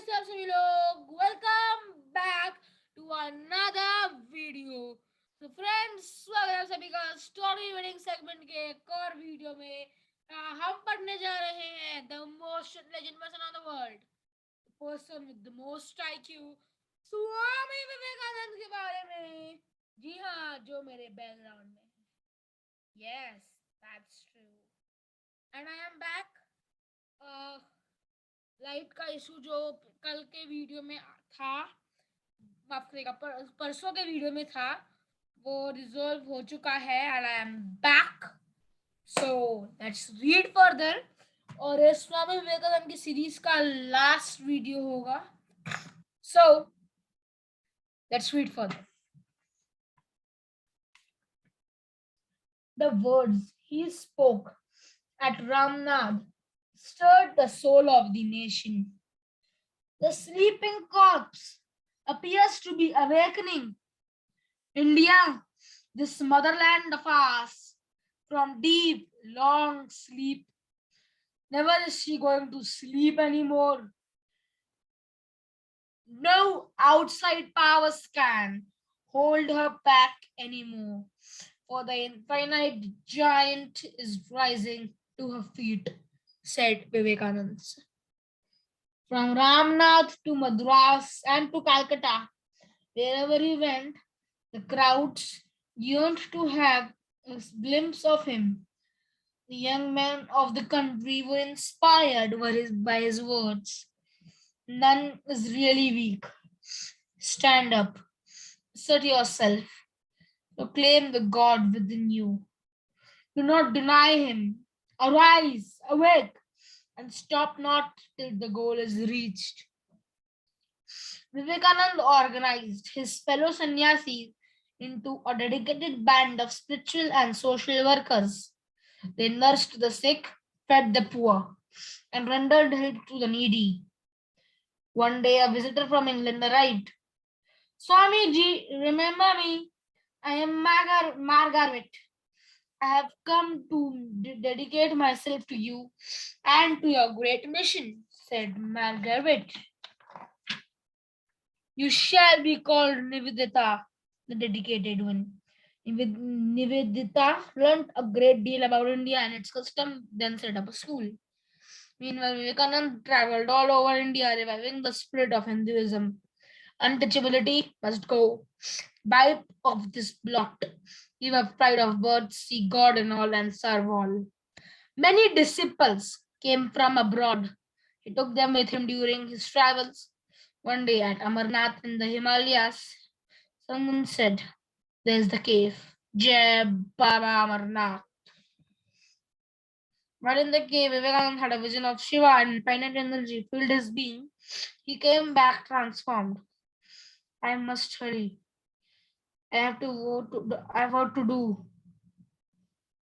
कैसे आप सभी लोग welcome back to another video. तो फ्रेंड्स, स्वागत है सभी का स्टोरी रीडिंग सेगमेंट के एक और वीडियो में। हम पढ़ने जा रहे हैं the most legend person on the world, person with the most IQ, Swami Vivekananda के बारे में। जी हाँ, जो मेरे बैकग्राउंड में है। Yes, that's true and I am back. Light का इशू जो कल के वीडियो में था, माफ करेगा, परसों के वीडियो में था, वो रिजॉल्व हो चुका है and I am back. So let's read further. और ये स्वामी विवेकानंद की सीरीज का लास्ट वीडियो होगा। So let's read further. The words he spoke at Ramnad stirred the soul of the nation. The sleeping corpse appears to be awakening. India, this motherland of ours, from deep, long sleep. Never is she going to sleep anymore. No outside powers can hold her back anymore, for the infinite giant is rising to her feet, said Vivekananda. From Ramnath to Madras and to Calcutta, wherever he went, the crowds yearned to have a glimpse of him. The young men of the country were inspired by his words. None is really weak. Stand up, assert yourself, proclaim the God within you. Do not deny him. Arise, awake, and stop not till the goal is reached. Vivekananda organized his fellow sannyasis into a dedicated band of spiritual and social workers. They nursed the sick, fed the poor, and rendered help to the needy. One day a visitor from England arrived. Swamiji, remember me? I am Margaret. I have come to dedicate myself to you and to your great mission, said Margaret. You shall be called Nivedita, the dedicated one. Nivedita learned a great deal about India and its custom, then set up a school. Meanwhile, Vivekananda traveled all over India, reviving the spirit of Hinduism. Untouchability must go. Bite of this blot. Give up pride of birth, see God in all and serve all. Many disciples came from abroad. He took them with him during his travels. One day at Amarnath in the Himalayas, someone said, "There's the cave. Jai Baba Amarnath." While in the cave, Vivekananda had a vision of Shiva and infinite energy filled his being. He came back transformed. I must hurry. I have what to do.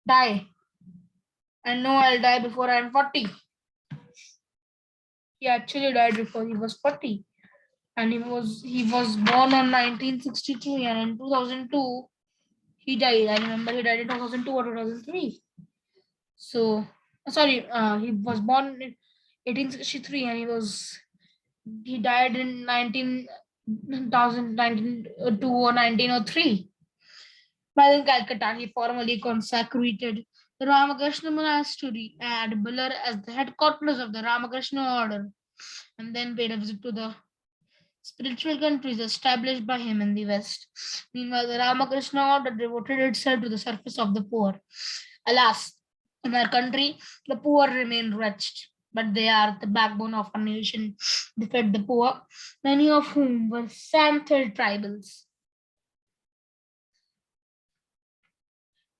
Die. I know I'll die before I'm 40. He actually died before he was 40. And he was born on 1963, and in 2002 he died. I remember he died in 2002 or 2003. So sorry, he was born in 1863 and he died in 1902 or 1903. While in Calcutta, he formally consecrated the Ramakrishna Monastery at Billar as the headquarters of the Ramakrishna Order, and then paid a visit to the spiritual countries established by him in the West. Meanwhile, the Ramakrishna Order devoted itself to the service of the poor. Alas, in our country, the poor remain wretched, but they are the backbone of our nation. They fed the poor, many of whom were Santhal tribals.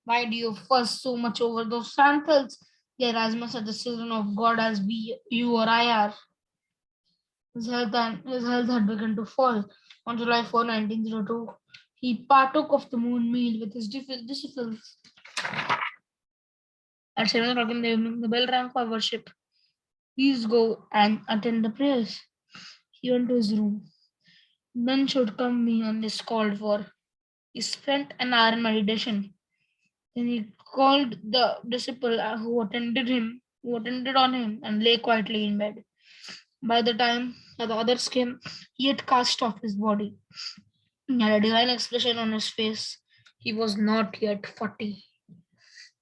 Why do you fuss so much over those Santhals? They are as much as the children of God as you or I are. His health had begun to fall. On July 4, 1902, he partook of the moon meal with his disciples. At 7 o'clock in the evening, the bell rang for worship. Please go and attend the prayers. He went to his room. None should come me unless called for. He spent an hour in meditation. Then he called the disciple who attended on him, and lay quietly in bed. By the time the others came, he had cast off his body. He had a divine expression on his face. He was not yet 40.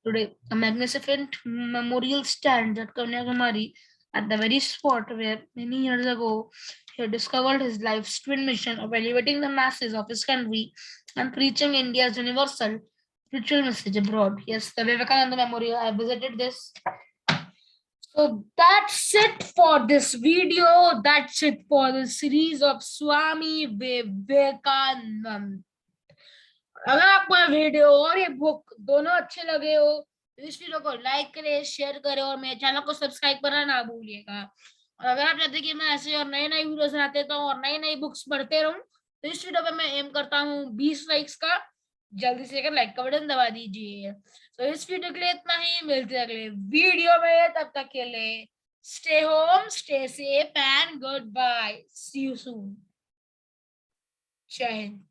Today, a magnificent memorial stands at Kanyakumari, at the very spot where many years ago he had discovered his life's twin mission of elevating the masses of his country and preaching India's universal spiritual message abroad. Yes, the Vivekananda Memorial. I visited this. So that's it for this video. That's it for the series of Swami Vivekananda. अगर आपको ये video और ये book दोनों अच्छे लगे हो तो इस वीडियो को लाइक करें, शेयर करें और मेरे चैनल को सब्सक्राइब करना ना भूलिएगा। और अगर आप चाहते हैं कि मैं ऐसे और नए नए वीडियोस बनाते रहता हूँ और नई नई बुक्स पढ़ते रहूं तो इस वीडियो पे मैं एम करता हूँ 20 लाइक्स का। जल्दी से लाइक का बटन दबा दीजिए। तो इस वीडियो के लिए इतना ही, मिलते हैं अगले वीडियो में, तब तक के लिए stay home, stay safe and goodbye, see you soon. जय हिंद।